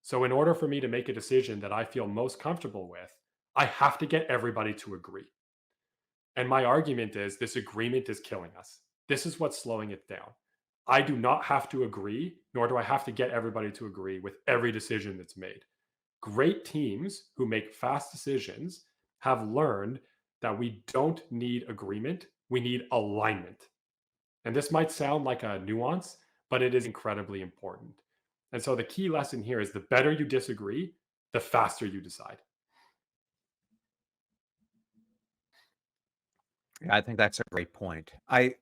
So in order for me to make a decision that I feel most comfortable with, I have to get everybody to agree. And my argument is this agreement is killing us. This is what's slowing it down. I do not have to agree, nor do I have to get everybody to agree with every decision that's made. Great teams who make fast decisions have learned that we don't need agreement, we need alignment. And this might sound like a nuance, but it is incredibly important. And so the key lesson here is the better you disagree, the faster you decide. Yeah, I think that's a great point. I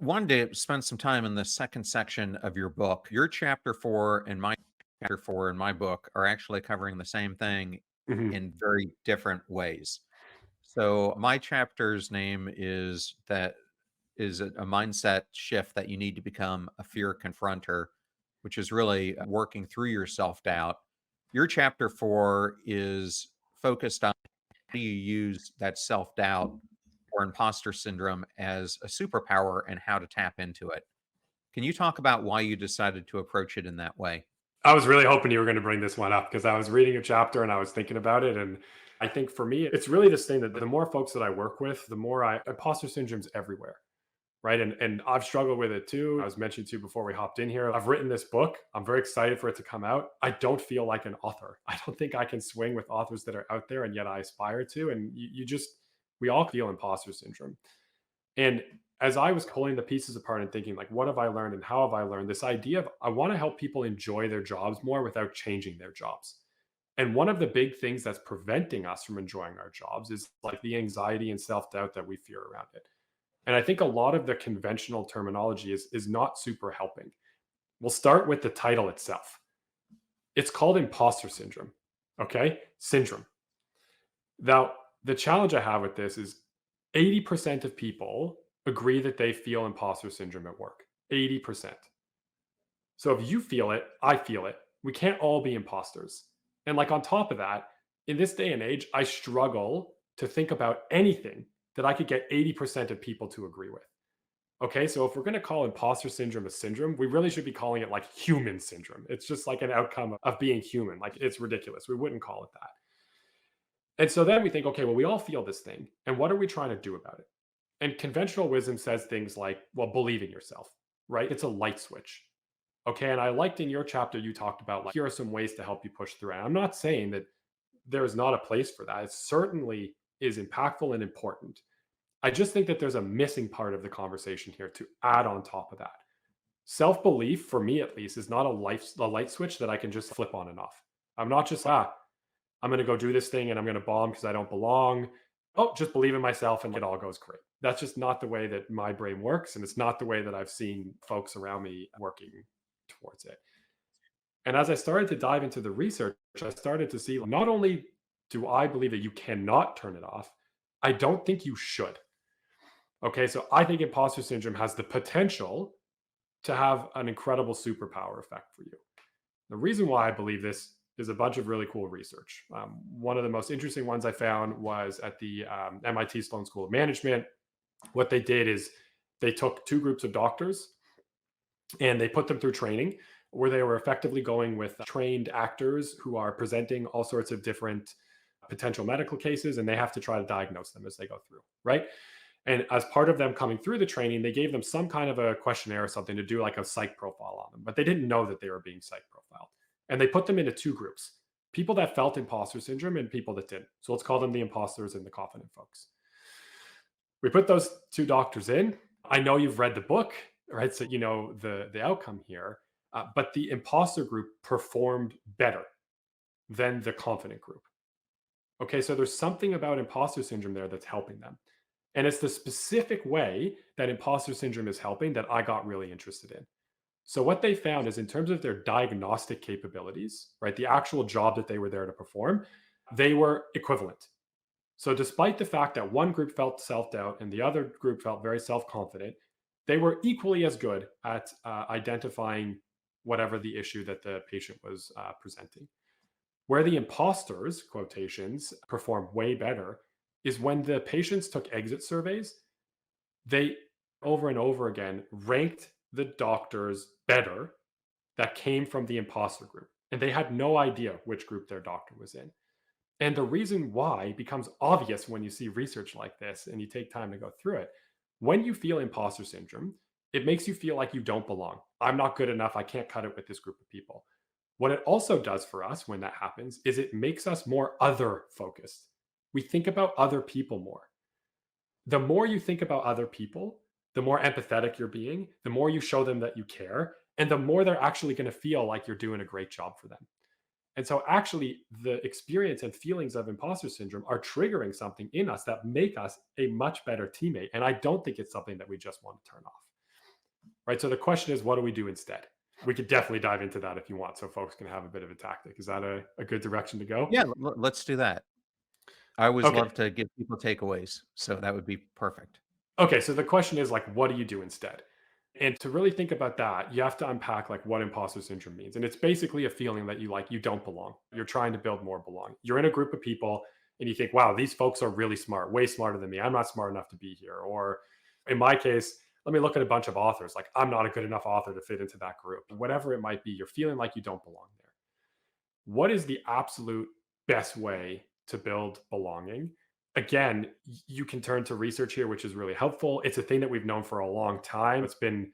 wanted to spend some time in the second section of your book. Your chapter 4 and my chapter 4 in my book are actually covering the same thing Mhm. in very different ways. So my chapter's name is a mindset shift that you need to become a fear confronter, which is really working through your self-doubt. Your chapter 4 is focused on how do you use that self-doubt or imposter syndrome as a superpower and how to tap into it. Can you talk about why you decided to approach it in that way? I was really hoping you were going to bring this one up because I was reading your chapter and I was thinking about it. And I think for me, it's really this thing that the more folks that I work with, imposter syndrome's everywhere. Right. And I've struggled with it too. I was mentioning to you before we hopped in here. I've written this book. I'm very excited for it to come out. I don't feel like an author. I don't think I can swing with authors that are out there, and yet I aspire to. And we all feel imposter syndrome. And as I was pulling the pieces apart and thinking, like, what have I learned and how have I learned this idea of I want to help people enjoy their jobs more without changing their jobs. And one of the big things that's preventing us from enjoying our jobs is like the anxiety and self doubt that we fear around it. And I think a lot of the conventional terminology is not super helping. We'll start with the title itself. It's called imposter syndrome. Okay? Syndrome. Now, the challenge I have with this is 80% of people agree that they feel imposter syndrome at work. 80%. So if you feel it, I feel it. We can't all be imposters. And like on top of that, in this day and age, I struggle to think about anything that I could get 80% of people to agree with. Okay, so if we're going to call imposter syndrome a syndrome, we really should be calling it like human syndrome. It's just like an outcome of being human. Like it's ridiculous. We wouldn't call it that. And so then we think, okay, well, we all feel this thing. And what are we trying to do about it? And conventional wisdom says things like, well, believe in yourself, right? It's a light switch. Okay. And I liked in your chapter, you talked about like, here are some ways to help you push through. And I'm not saying that there is not a place for that. It certainly is impactful and important. I just think that there's a missing part of the conversation here to add on top of that. Self belief, for me at least, is not a light switch that I can just flip on and off. I'm not just, I'm going to go do this thing and I'm going to bomb because I don't belong. Oh, just believe in myself and it all goes great. That's just not the way that my brain works. And it's not the way that I've seen folks around me working towards it. And as I started to dive into the research, I started to see not only do I believe that you cannot turn it off, I don't think you should. Okay, so I think imposter syndrome has the potential to have an incredible superpower effect for you. The reason why I believe this is a bunch of really cool research. One of the most interesting ones I found was at the MIT Sloan School of Management. What they did is they took two groups of doctors and they put them through training where they were effectively going with trained actors who are presenting all sorts of different potential medical cases, and they have to try to diagnose them as they go through, right? And as part of them coming through the training, they gave them some kind of a questionnaire or something to do like a psych profile on them, but they didn't know that they were being psych profiled. And they put them into two groups, people that felt imposter syndrome and people that didn't. So let's call them the imposters and the confident folks. We put those two doctors in. I know you've read the book, right? So you know the outcome here. But the imposter group performed better than the confident group. Okay, so there's something about imposter syndrome there that's helping them. And it's the specific way that imposter syndrome is helping that I got really interested in. So what they found is in terms of their diagnostic capabilities, right, the actual job that they were there to perform, they were equivalent. So despite the fact that one group felt self-doubt and the other group felt very self-confident, they were equally as good at identifying whatever the issue that the patient was presenting. Where the imposters, quotations, performed way better is when the patients took exit surveys, they over and over again ranked the doctors better that came from the imposter group. And they had no idea which group their doctor was in. And the reason why becomes obvious when you see research like this and you take time to go through it. When you feel imposter syndrome, it makes you feel like you don't belong. I'm not good enough. I can't cut it with this group of people. What it also does for us when that happens is it makes us more other focused. We think about other people more. The more you think about other people, the more empathetic you're being, the more you show them that you care, and the more they're actually going to feel like you're doing a great job for them. And so actually the experience and feelings of imposter syndrome are triggering something in us that make us a much better teammate. And I don't think it's something that we just want to turn off. Right? So the question is, what do we do instead? We could definitely dive into that if you want, so folks can have a bit of a tactic. Is that a good direction to go? Yeah, let's do that. I always Okay. love to give people takeaways, so that would be perfect. Okay, so the question is like, what do you do instead? And to really think about that, you have to unpack like what imposter syndrome means. And it's basically a feeling that you don't belong. You're trying to build more belonging. You're in a group of people and you think, wow, these folks are really smart, way smarter than me. I'm not smart enough to be here. Or in my case, let me look at a bunch of authors. Like, I'm not a good enough author to fit into that group. Whatever it might be, you're feeling like you don't belong there. What is the absolute best way to build belonging? Again, you can turn to research here, which is really helpful. It's a thing that we've known for a long time. It's been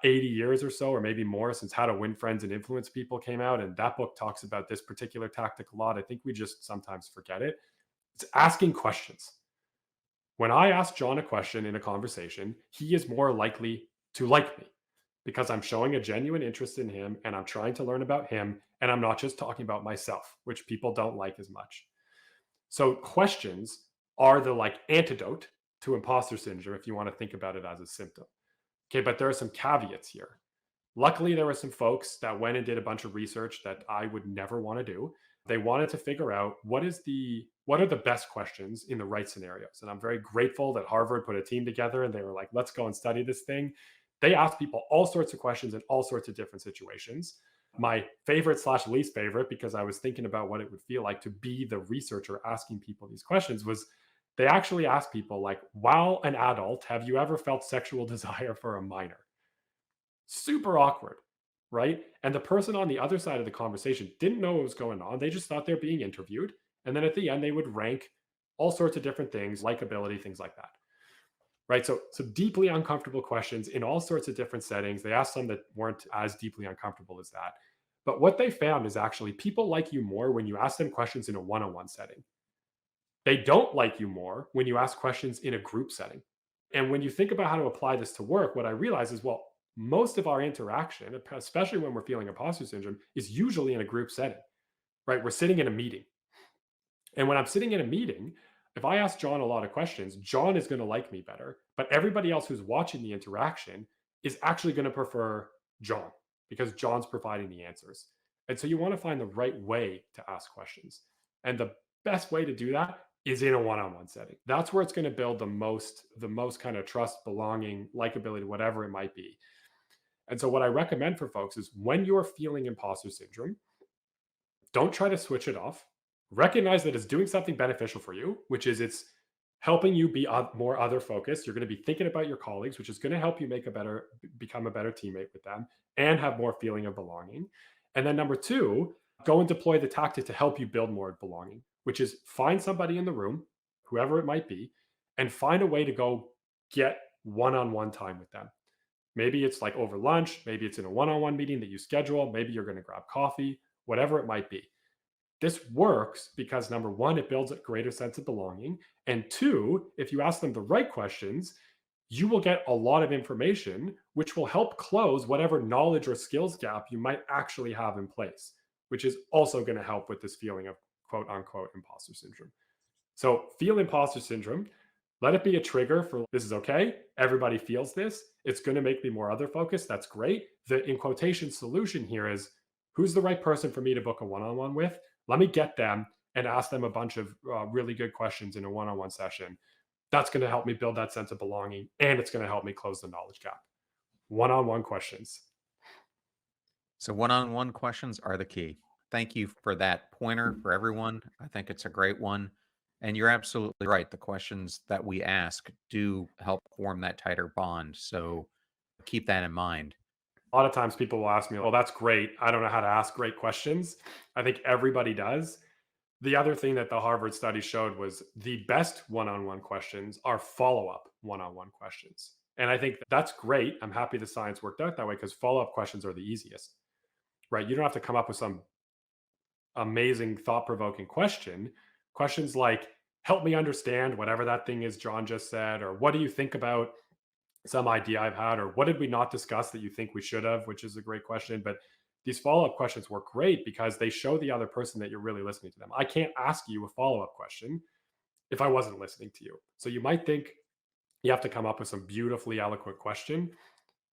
80 years or so, or maybe more, since How to Win Friends and Influence People came out. And that book talks about this particular tactic a lot. I think we just sometimes forget it. It's asking questions. When I ask John a question in a conversation, he is more likely to like me because I'm showing a genuine interest in him and I'm trying to learn about him. And I'm not just talking about myself, which people don't like as much. So questions are the like antidote to imposter syndrome if you want to think about it as a symptom. Okay, but there are some caveats here. Luckily, there were some folks that went and did a bunch of research that I would never want to do. They wanted to figure out what are the best questions in the right scenarios. And I'm very grateful that Harvard put a team together and they were like, let's go and study this thing. They asked people all sorts of questions in all sorts of different situations. My favorite / least favorite, because I was thinking about what it would feel like to be the researcher asking people these questions, was they actually asked people like, while an adult, have you ever felt sexual desire for a minor? Super awkward, right? And the person on the other side of the conversation didn't know what was going on. They just thought they're being interviewed. And then at the end, they would rank all sorts of different things, likability, things like that. Right. So deeply uncomfortable questions in all sorts of different settings. They asked some that weren't as deeply uncomfortable as that. But what they found is actually people like you more when you ask them questions in a one on one setting. They don't like you more when you ask questions in a group setting. And when you think about how to apply this to work, what I realize is, well, most of our interaction, especially when we're feeling imposter syndrome, is usually in a group setting, right? We're sitting in a meeting. And when I'm sitting in a meeting, if I ask John a lot of questions, John is going to like me better. But everybody else who's watching the interaction is actually going to prefer John because John's providing the answers. And so you want to find the right way to ask questions. And the best way to do that is in a one-on-one setting. That's where it's going to build the most kind of trust, belonging, likability, whatever it might be. And so what I recommend for folks is when you're feeling imposter syndrome, don't try to switch it off. Recognize that it's doing something beneficial for you, which is it's helping you be more other focused. You're going to be thinking about your colleagues, which is going to help you become a better teammate with them and have more feeling of belonging. And then number two, go and deploy the tactic to help you build more belonging, which is find somebody in the room, whoever it might be, and find a way to go get one-on-one time with them. Maybe it's like over lunch, maybe it's in a one-on-one meeting that you schedule, maybe you're going to grab coffee, whatever it might be. This works because number one, it builds a greater sense of belonging. And two, if you ask them the right questions, you will get a lot of information, which will help close whatever knowledge or skills gap you might actually have in place, which is also going to help with this feeling of quote unquote imposter syndrome. So feel imposter syndrome. Let it be a trigger for this is okay. Everybody feels this. It's going to make me more other focused. That's great. The in quotation solution here is who's the right person for me to book a one on one with? Let me get them and ask them a bunch of really good questions in a one on one session. That's going to help me build that sense of belonging and it's going to help me close the knowledge gap. One on one questions. So one-on-one questions are the key. Thank you for that pointer for everyone. I think it's a great one. And you're absolutely right. The questions that we ask do help form that tighter bond. So keep that in mind. A lot of times people will ask me, "Oh, that's great. I don't know how to ask great questions." I think everybody does. The other thing that the Harvard study showed was the best one on one questions are follow up one on one questions. And I think that's great. I'm happy the science worked out that way because follow up questions are the easiest, right? You don't have to come up with some amazing, thought provoking question. Questions like, help me understand whatever that thing is John just said, or what do you think about some idea I've had, or what did we not discuss that you think we should have, which is a great question. But these follow up questions work great because they show the other person that you're really listening to them. I can't ask you a follow up question if I wasn't listening to you. So you might think you have to come up with some beautifully eloquent question.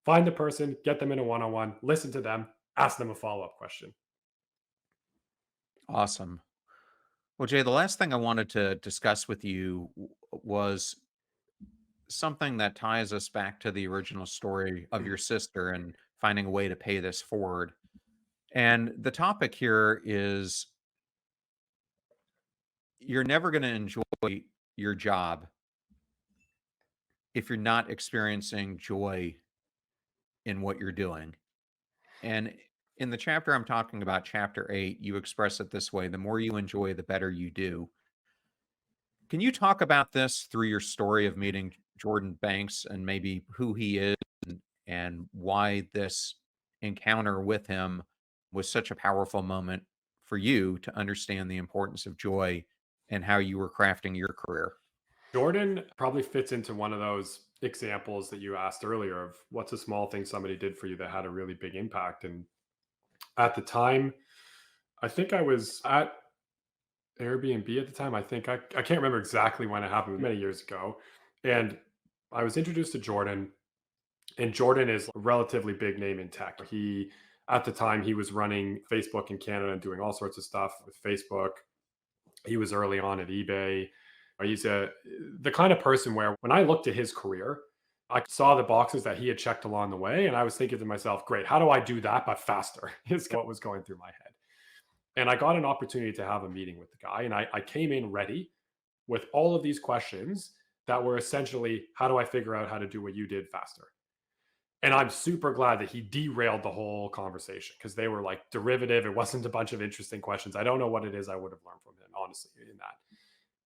Find the person, get them in a one on one, listen to them, ask them a follow up question. Awesome. Well, Jay, the last thing I wanted to discuss with you was something that ties us back to the original story of your sister and finding a way to pay this forward. And the topic here is you're never going to enjoy your job if you're not experiencing joy in what you're doing. And in the chapter I'm talking about, chapter 8, you express it this way: the more you enjoy, the better you do. Can you talk about this through your story of meeting Jordan Banks and maybe who he is and why this encounter with him was such a powerful moment for you to understand the importance of joy and how you were crafting your career? Jordan probably fits into one of those examples that you asked earlier of what's a small thing somebody did for you that had a really big impact. And at the time, I think I was at Airbnb at the time. I can't remember exactly when it happened, many years ago. And I was introduced to Jordan, and Jordan is a relatively big name in tech. At the time, he was running Facebook in Canada and doing all sorts of stuff with Facebook. He was early on at eBay. He's the kind of person where when I looked at his career, I saw the boxes that he had checked along the way. And I was thinking to myself, great, how do I do that, but faster? Is what was going through my head. And I got an opportunity to have a meeting with the guy. And I came in ready with all of these questions that were essentially, how do I figure out how to do what you did faster? And I'm super glad that he derailed the whole conversation because they were like derivative. It wasn't a bunch of interesting questions. I don't know what it is I would have learned from him, honestly, in that.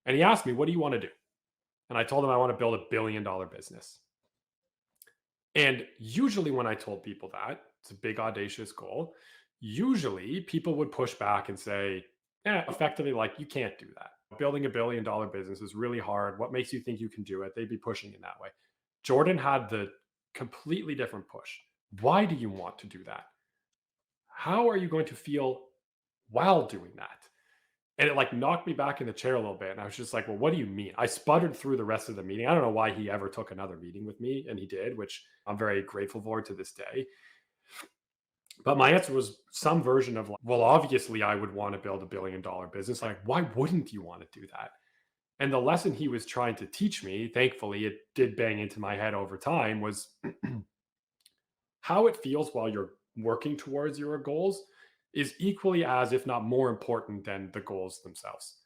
And he asked me, what do you want to do? And I told him I want to build $1 billion business. And usually when I told people that, it's a big audacious goal, Usually people would push back and say, yeah, effectively, like, you can't do that. Building $1 billion business is really hard. What makes you think you can do it? They'd be pushing in that way. Jordan had the completely different push. Why do you want to do that? How are you going to feel while doing that? And it like knocked me back in the chair a little bit. And I was just like, well, what do you mean? I sputtered through the rest of the meeting. I don't know why he ever took another meeting with me, and he did, which I'm very grateful for to this day. But my answer was some version of like, well, obviously I would want to build $1 billion business. Like, why wouldn't you want to do that? And the lesson he was trying to teach me, thankfully, it did bang into my head over time, was how it feels while you're working towards your goals is equally as, if not more important than the goals themselves.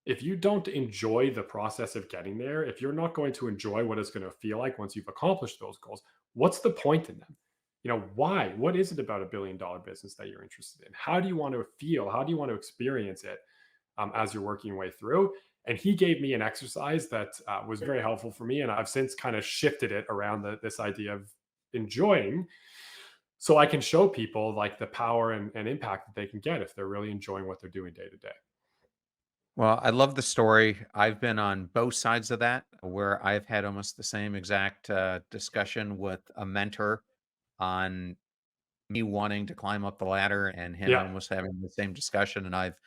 If you don't enjoy the process of getting there, if you're not going to enjoy what it's going to feel like once you've accomplished those goals, what's the point in them? Why? What is it about $1 billion business that you're interested in? How do you want to feel? How do you want to experience it as you're working your way through? And he gave me an exercise that was very helpful for me. And I've since kind of shifted it around this idea of enjoying, so I can show people like the power and impact that they can get if they're really enjoying what they're doing day to day. Well, I love the story. I've been on both sides of that, where I've had almost the same exact discussion with a mentor on me wanting to climb up the ladder and him Yeah, almost having the same discussion. And I've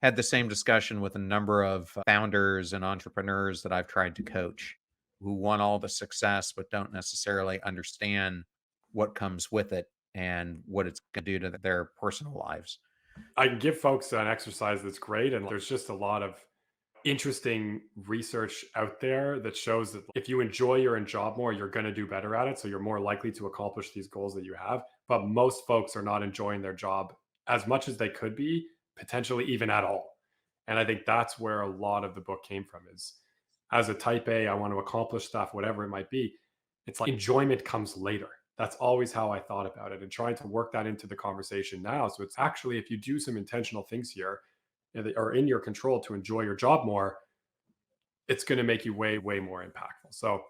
had the same discussion with a number of founders and entrepreneurs that I've tried to coach who want all the success, but don't necessarily understand what comes with it and what it's going to do to their personal lives. I can give folks an exercise that's great. And there's just a lot of interesting research out there that shows that if you enjoy your job more, you're going to do better at it. So you're more likely to accomplish these goals that you have. But most folks are not enjoying their job as much as they could be, potentially even at all. And I think that's where a lot of the book came from, is as a type A, I want to accomplish stuff, whatever it might be. It's like enjoyment comes later. That's always how I thought about it, and trying to work that into the conversation now. So it's actually, if you do some intentional things here that are in your control to enjoy your job more, it's going to make you way, way more impactful. So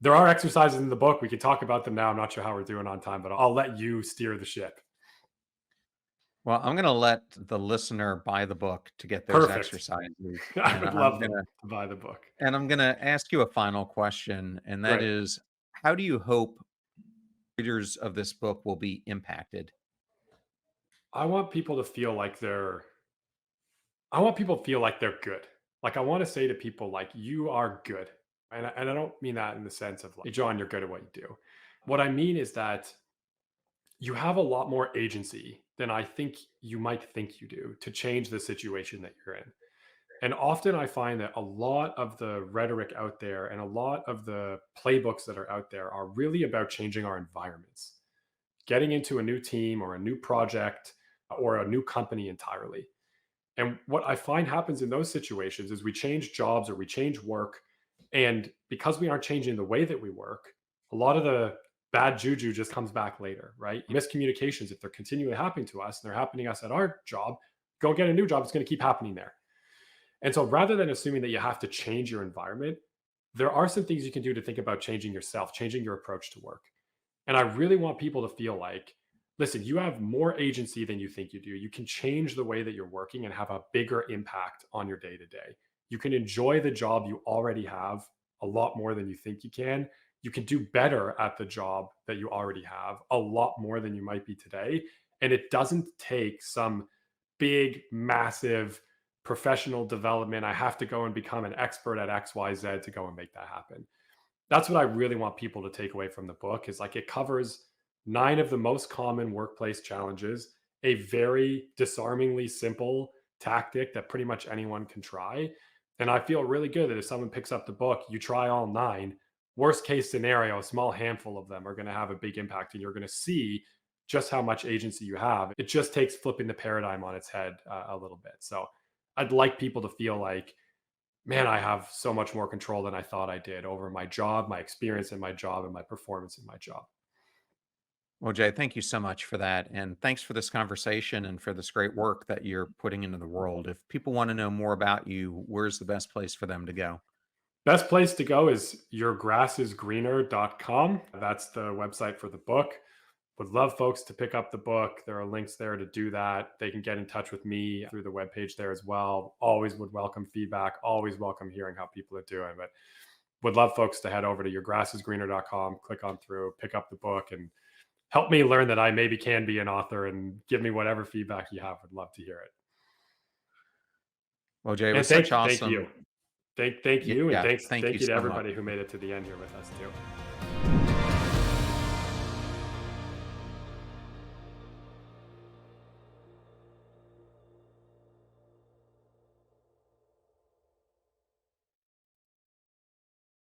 there are exercises in the book. We can talk about them now. I'm not sure how we're doing on time, but I'll let you steer the ship. Well, I'm going to let the listener buy the book to get those Perfect. exercises, I would love them to buy the book. I'm going to ask you a final question, and that Great. is, how do you hope readers of this book will be impacted? I want people to feel like I want people to feel like they're good. Like, I want to say to people, like, you are good. And I don't mean that in the sense of like, hey, John, you're good at what you do. What I mean is that you have a lot more agency than I think you might think you do to change the situation that you're in. And often I find that a lot of the rhetoric out there and a lot of the playbooks that are out there are really about changing our environments, getting into a new team or a new project or a new company entirely. And what I find happens in those situations is we change jobs or we change work. And because we aren't changing the way that we work, a lot of the bad juju just comes back later, right? Miscommunications, if they're continually happening to us and they're happening to us at our job, go get a new job. It's going to keep happening there. And so rather than assuming that you have to change your environment, there are some things you can do to think about changing yourself, changing your approach to work. And I really want people to feel like, listen, you have more agency than you think you do. You can change the way that you're working and have a bigger impact on your day to day. You can enjoy the job you already have a lot more than you think you can. You can do better at the job that you already have a lot more than you might be today. And it doesn't take some big, massive professional development. I have to go and become an expert at XYZ to go and make that happen. That's what I really want people to take away from the book, is like, it covers 9 of the most common workplace challenges, a very disarmingly simple tactic that pretty much anyone can try. And I feel really good that if someone picks up the book, you try all 9, worst case scenario, a small handful of them are going to have a big impact, and you're going to see just how much agency you have. It just takes flipping the paradigm on its head a little bit. So I'd like people to feel like, man, I have so much more control than I thought I did over my job, my experience in my job, and my performance in my job. Well, Jay, thank you so much for that. And thanks for this conversation and for this great work that you're putting into the world. If people want to know more about you, where's the best place for them to go? Best place to go is yourgrassisgreener.com. That's the website for the book. would love folks to pick up the book. There are links there to do that. They can get in touch with me through the webpage there as well. Always would welcome feedback, always welcome hearing how people are doing. But would love folks to head over to yourgrassisgreener.com, click on through, pick up the book, and help me learn that I maybe can be an author, and give me whatever feedback you have. Would love to hear it. Well, Jay, it And was such thank awesome. you. Thank you. And Yeah, thank thank you you to so much. everybody who made it to the end here with us too.